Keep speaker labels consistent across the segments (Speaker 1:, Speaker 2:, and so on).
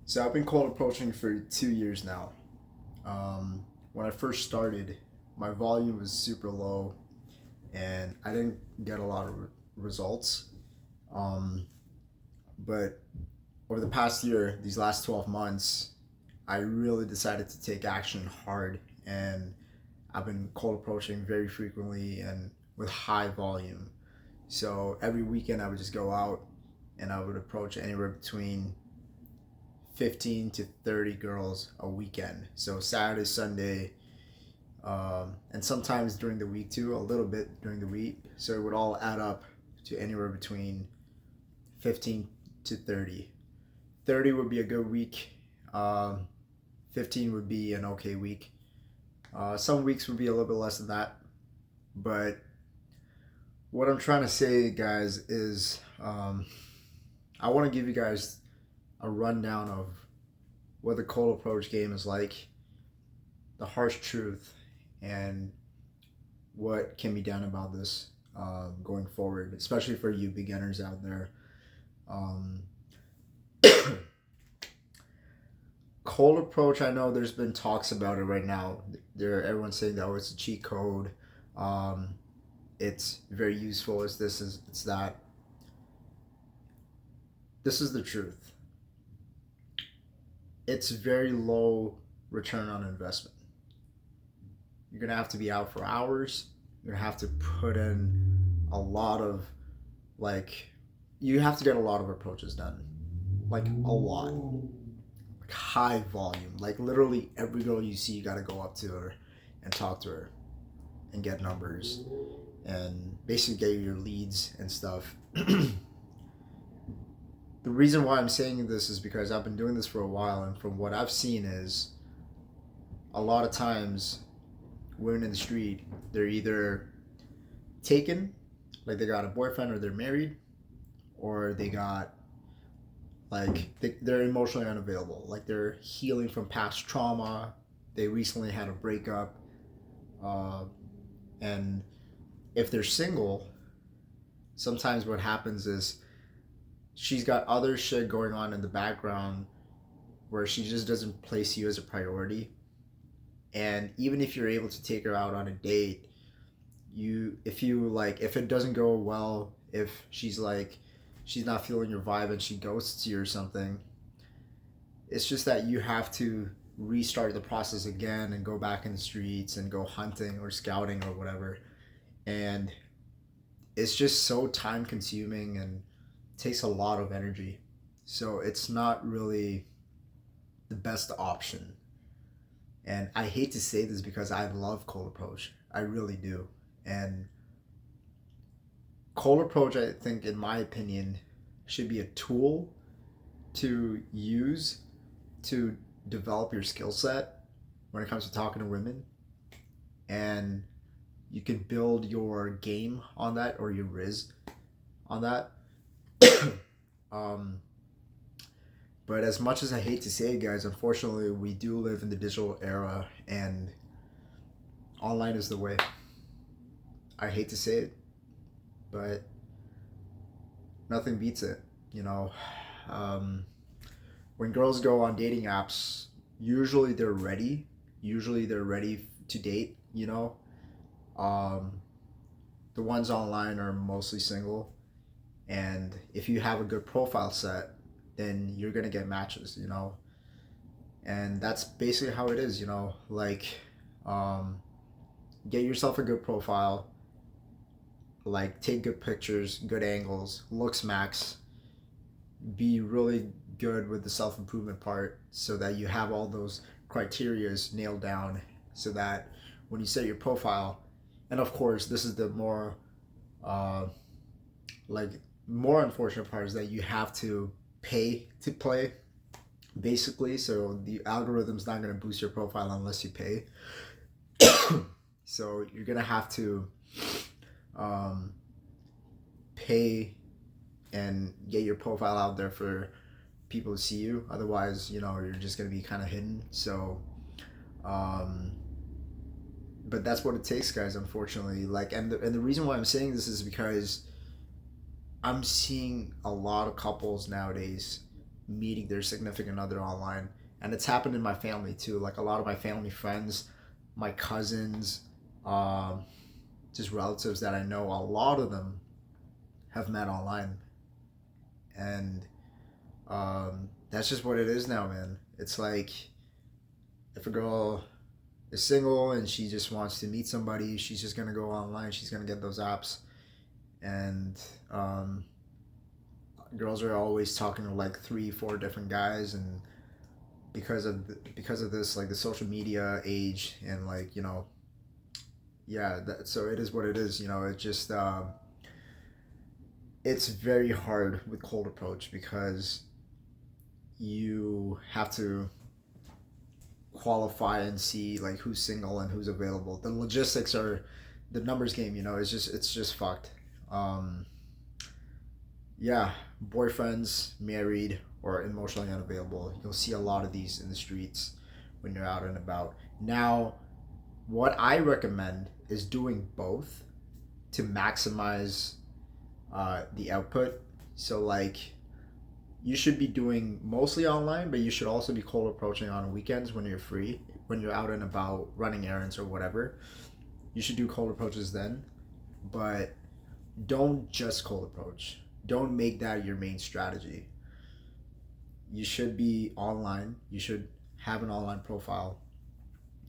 Speaker 1: So I've been cold approaching for 2 years now. When I first started, my volume was super low, and I didn't get a lot of results. Um, but over the past year, these last 12 months, I really decided to take action hard, and I've been cold approaching very frequently and with high volume. So every weekend, I would just go out and I would approach anywhere between 15 to 30 girls a weekend. So Saturday, Sunday, and sometimes during the week too, a little bit during the week. So it would all add up to anywhere between 15 to 30. 30 would be a good week. 15 would be an okay week. Some weeks would be a little bit less than that. But what I'm trying to say, guys, is I want to give you guys a rundown of what the cold approach game is like, the harsh truth, and what can be done about this going forward, especially for you beginners out there. Um, Cold approach, I know there's been talks about it right now. Everyone's saying that, oh, it's a cheat code. Um, it's very useful. It's this, it's that. This is the truth. It's very low return on investment. You're gonna have to be out for hours. You're gonna have to put in a lot of like you have to get a lot of approaches done. Like a lot. Like high volume. Like literally every girl you see, you gotta go up to her and talk to her and get numbers and basically get your leads and stuff. The reason why I'm saying this is because I've been doing this for a while, and from what I've seen is a lot of times women in the street, they're either taken, like they got a boyfriend or they're married, or they got they're emotionally unavailable, like they're healing from past trauma, they recently had a breakup, uh, and if they're single, sometimes what happens is she's got other shit going on in the background where she just doesn't place you as a priority. And even if you're able to take her out on a date, if it doesn't go well, if she's not feeling your vibe and she ghosts you or something, it's just that you have to restart the process again and go back in the streets and go hunting or scouting or whatever. And it's just so time consuming and takes a lot of energy. So it's not really the best option. And I hate to say this because I love cold approach. I really do. And cold approach, I think, in my opinion, should be a tool to use to develop your skill set when it comes to talking to women. And you can build your game on that, or your riz on that. um, but as much as I hate to say it, guys, unfortunately, we do live in the digital era, and online is the way. I hate to say it, but nothing beats it. You know, um, when girls go on dating apps, usually they're ready. Usually they're ready to date. Um, the ones online are mostly single, and if you have a good profile set, then you're gonna get matches. And that's basically how it is. Um, get yourself a good profile, like take good pictures, good angles, looks max, be really good with the self-improvement part so that you have all those criterias nailed down, so that when you set your profile, and of course this is the uh, like more unfortunate part, is that you have to pay to play, basically. So the algorithm's not going to boost your profile unless you pay. So you're going to have to um, pay and get your profile out there for people to see you. Otherwise, you're just going to be kind of hidden. So um, but that's what it takes, guys, unfortunately. And the reason why I'm saying this is because I'm seeing a lot of couples nowadays meeting their significant other online. And it's happened in my family too. Like a lot of my family friends, my cousins, um, just relatives that I know, a lot of them have met online. And that's just what it is now, man. It's like if a girl is single and she just wants to meet somebody, she's just gonna go online. She's gonna get those apps, and um, girls are always talking to like three, four different guys, and because of this, like the social media age, and like yeah. So it is what it is. It just it's very hard with cold approach because you have to qualify and see like who's single and who's available. The logistics are the numbers game. It's just fucked. Um, yeah, boyfriends, married, or emotionally unavailable. You'll see a lot of these in the streets when you're out and about. Now, what I recommend is doing both to maximize the output. So like you should be doing mostly online, but you should also be cold approaching on weekends when you're free, when you're out and about running errands or whatever. You should do cold approaches then, but don't just cold approach. Don't make that your main strategy. You should be online. You should have an online profile,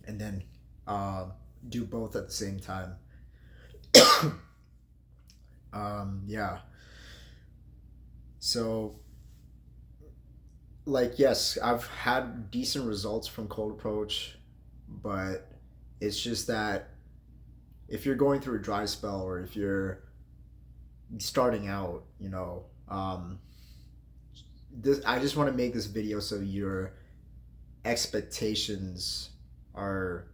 Speaker 1: and then uh, do both at the same time. Yeah. So like yes, I've had decent results from cold approach, but it's just that if you're going through a dry spell or if you're starting out, this I just want to make this video so your expectations are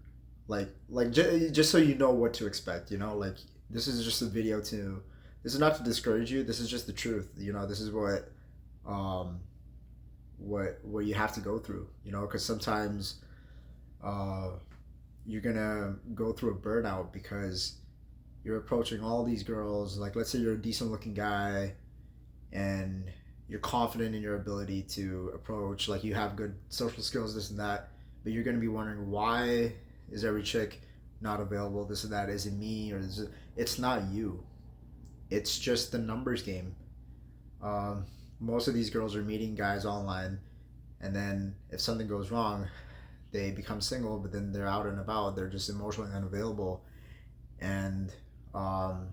Speaker 1: just so you know what to expect. Like this is just a video to this is not to discourage you. This is just the truth. This is um, what you have to go through. Because sometimes uh, you're gonna go through a burnout because you're approaching all these girls. Like let's say you're a decent looking guy and you're confident in your ability to approach, like you have good social skills, this and that, but you're gonna be wondering why is every chick not available, this and that, is it me, or it's not you, it's just the numbers game. um, Most of these girls are meeting guys online, and then if something goes wrong, they become single, but then they're out and about, they're just emotionally unavailable, and um,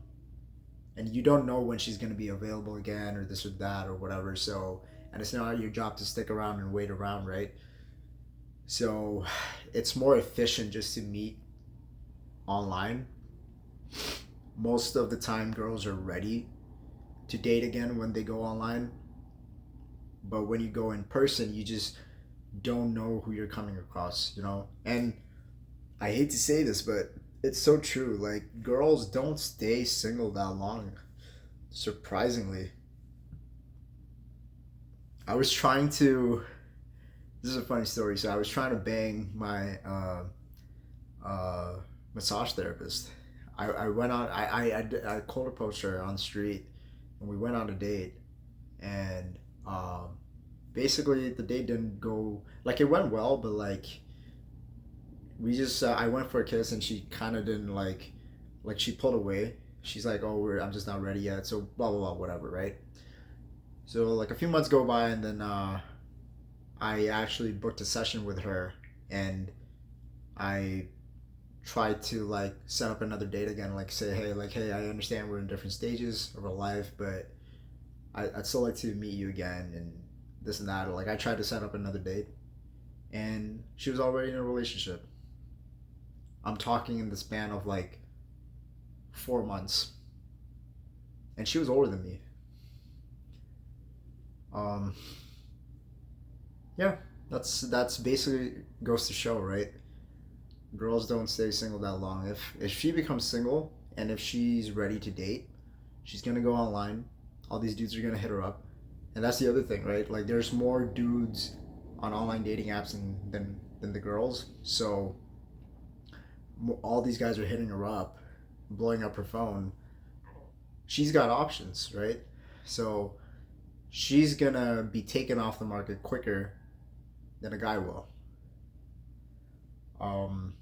Speaker 1: and you don't know when she's going to be available again or this or that or whatever. So, and it's not your job to stick around and wait around, right? So it's more efficient just to meet online. Most of the time girls are ready to date again when they go online, but when you go in person you just don't know who you're coming across. And I hate to say this, but it's so true. Like girls don't stay single that long. Surprisingly, I was trying to. This is a funny story. So I was trying to bang my uh, massage therapist. I went on. I cold approached her on the street, and we went on a date. And basically the date didn't go like it went well, but like we just I went for a kiss and she kind of didn't like she pulled away. She's like, "Oh, I'm just not ready yet." So blah blah blah, whatever, right? So like a few months go by, and then I actually booked a session with her, and I tried to like set up another date again, like say, hey, I understand we're in different stages of our life, but I'd still like to meet you again, and this and that. Or, like I tried to set up another date, and she was already in a relationship. I'm talking in the span of like 4 months, and she was older than me. Um, yeah, that's basically goes to show, right? Girls don't stay single that long. If she becomes single and if she's ready to date, she's gonna go online. All these dudes are gonna hit her up, and that's the other thing, right? Like there's more dudes on online dating apps than the girls. So all these guys are hitting her up, blowing up her phone. She's got options, right? So she's gonna be taken off the market quicker than a guy will. Um,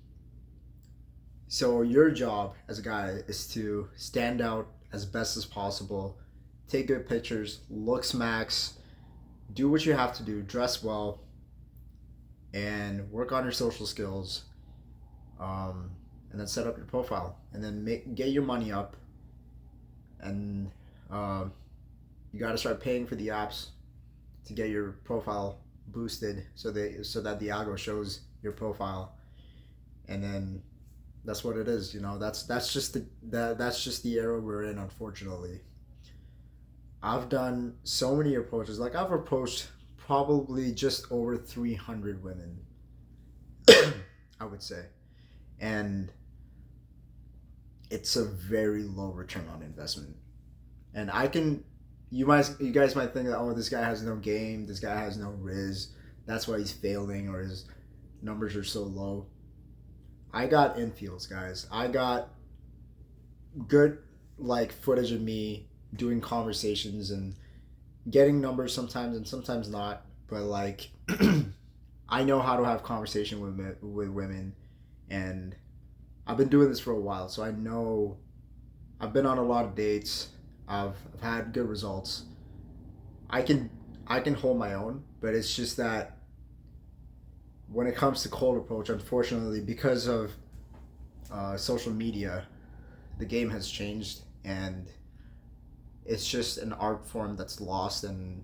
Speaker 1: so your job as a guy is to stand out as best as possible, take good pictures, looks max, do what you have to do, dress well, and work on your social skills. And then set up your profile, and then get your money up, and um, you got to start paying for the apps to get your profile boosted, so that the algo shows your profile, and then that's what it is. That's just that's just the era we're in, unfortunately. I've done so many approaches. Like, I've approached probably just over 300 women, I would say, and it's a very low return on investment. And you guys might think that, oh, this guy has no game, this guy has no riz, that's why he's failing, or his numbers are so low. I got infields, guys. I got good, like, footage of me doing conversations and getting numbers sometimes and sometimes not. But, like, I know how to have conversation with women, and I've been doing this for a while, so I know. I've been on a lot of dates. I've had good results. I can hold my own, but it's just that when it comes to cold approach, unfortunately, because of social media, the game has changed, and it's just an art form that's lost, and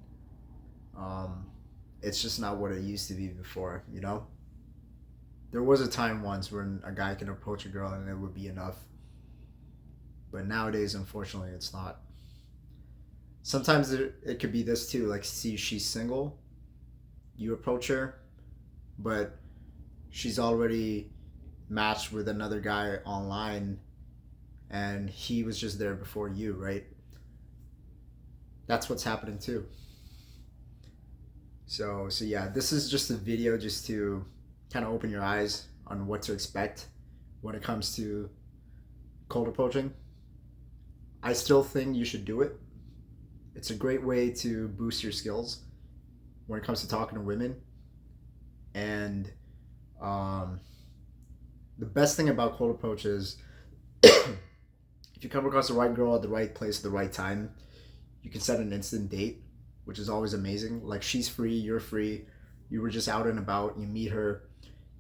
Speaker 1: um, it's just not what it used to be before. There was a time once when a guy can approach a girl and it would be enough, but nowadays, unfortunately, it's not. Sometimes it could be this too, like, see, she's single, you approach her, but she's already matched with another guy online, and he was just there before you, right? That's what's happening too. So yeah, this is just a video just to kind of open your eyes on what to expect when it comes to cold approaching. I still think you should do it. It's a great way to boost your skills when it comes to talking to women. And the best thing about cold approach is if you come across the right girl at the right place at the right time, you can set an instant date, which is always amazing. Like, she's free, you're free, you were just out and about, you meet her,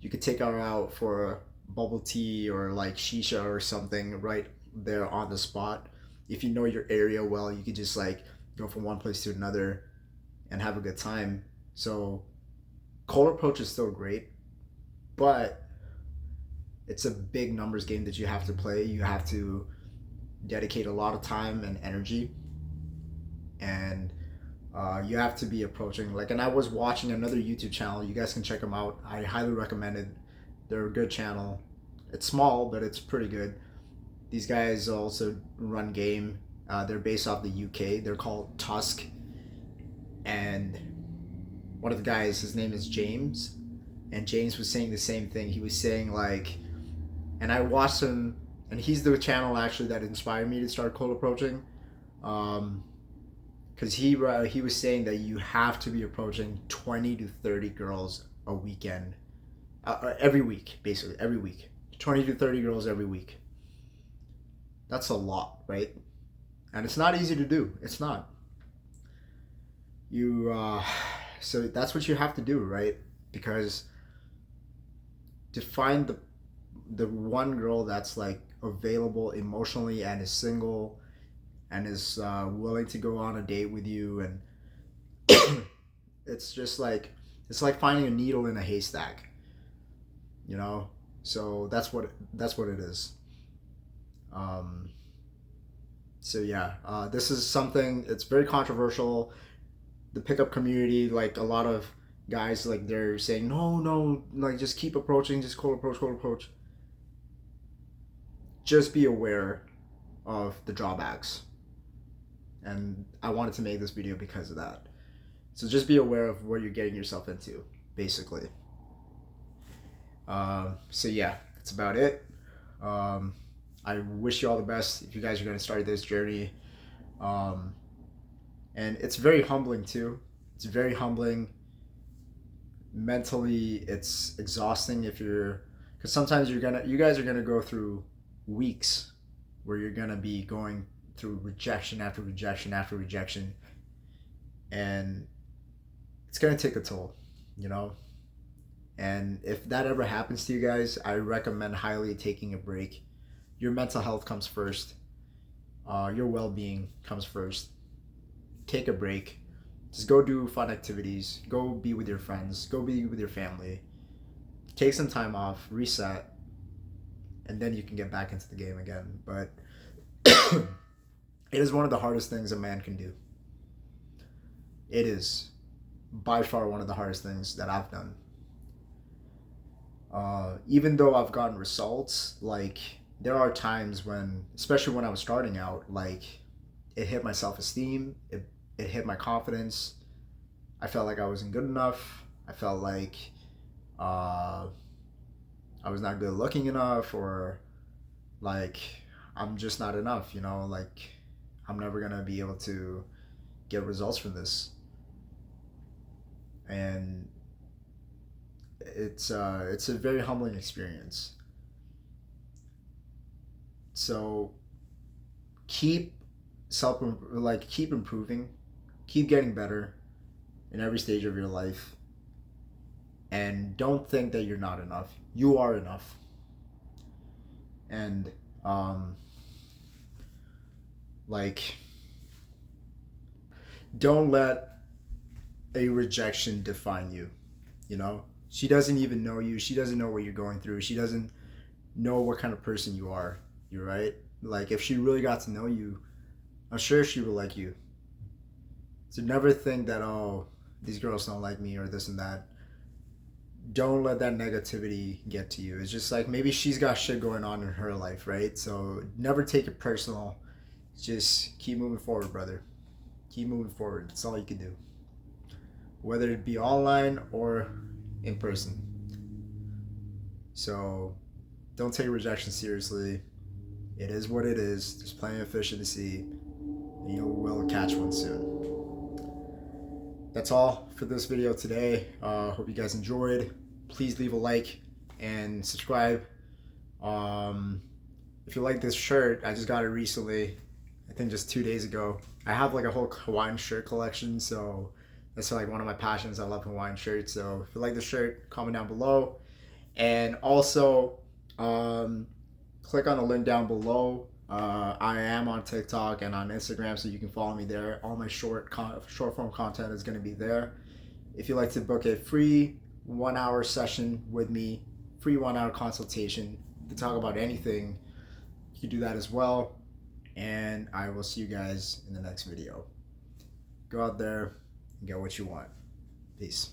Speaker 1: you could take her out for a bubble tea or like shisha or something right there on the spot. If you know your area well, you could just like go from one place to another and have a good time. So cold approach is still great, but it's a big numbers game that you have to play. You have to dedicate a lot of time and energy, and you have to be approaching, like, and I was watching another YouTube channel. You guys can check them out. I highly recommend it. They're a good channel. It's small, but it's pretty good. These guys also run game. They're based off the UK. They're called Tusk. And one of the guys, his name is James. And James was saying the same thing. He was saying, like, and I watched him, and he's the channel actually that inspired me to start cold approaching. Because he was saying that you have to be approaching 20 to 30 girls a weekend, every week, basically, every week. 20 to 30 girls every week. That's a lot, right? And it's not easy to do. It's not. So that's what you have to do, right? Because to find the one girl that's like available emotionally and is single and is willing to go on a date with you, and it's just like, it's like finding a needle in a haystack, so that's what it is. So yeah, this is something, it's very controversial. The pickup community, like, a lot of guys, like, they're saying no, like, just keep approaching, just cold approach. Just be aware of the drawbacks, and I wanted to make this video because of that. So just be aware of what you're getting yourself into, basically. So yeah, that's about it. I wish you all the best if you guys are going to start this journey. And it's very humbling too. It's very humbling. Mentally, it's exhausting if you're, because sometimes you guys are gonna go through weeks where you're gonna be going through rejection after rejection after rejection, and it's gonna take a toll, you know. And if that ever happens to you guys, I recommend highly taking a break. Your mental health comes first. Your well-being comes first. Take a break. Just go do fun activities. Go be with your friends. Go be with your family. Take some time off, reset, and then you can get back into the game again. But it is one of the hardest things a man can do. It is by far one of the hardest things that I've done. Even though I've gotten results, like there are times when, especially when I was starting out, like it hit my self-esteem, it hit my confidence. I felt like I wasn't good enough. I felt like I was not good looking enough, or like I'm just not enough, you know, like I'm never gonna be able to get results from this. And it's a very humbling experience. So keep keep improving, keep getting better in every stage of your life, and don't think that you're not enough. You are enough. And um, like don't let a rejection define you. You know, she doesn't even know you. She doesn't know what you're going through. She doesn't know what kind of person you are. You're right. Like if she really got to know you, I'm sure she would like you. So never think that, oh, these girls don't like me or this and that. Don't let that negativity get to you. It's just like maybe she's got shit going on in her life, right? So never take it personal. Just keep moving forward, brother. Keep moving forward. That's all you can do. Whether it be online or in person. So don't take rejection seriously. It is what it is. There's plenty of fish in the sea, and you will catch one soon. That's all for this video today. Hope you guys enjoyed. Please leave a like and subscribe. If you like this shirt, I just got it recently. I think just 2 days ago. I have like a whole Hawaiian shirt collection, so that's like one of my passions. I love Hawaiian shirts. So if you like the shirt, comment down below. And also, click on the link down below. I am on TikTok and on Instagram, so you can follow me there. All my short form content is going to be there. If you'd like to book a free 1 hour session with me, free 1 hour consultation to talk about anything, you can do that as well. And I will see you guys in the next video. Go out there and get what you want. Peace.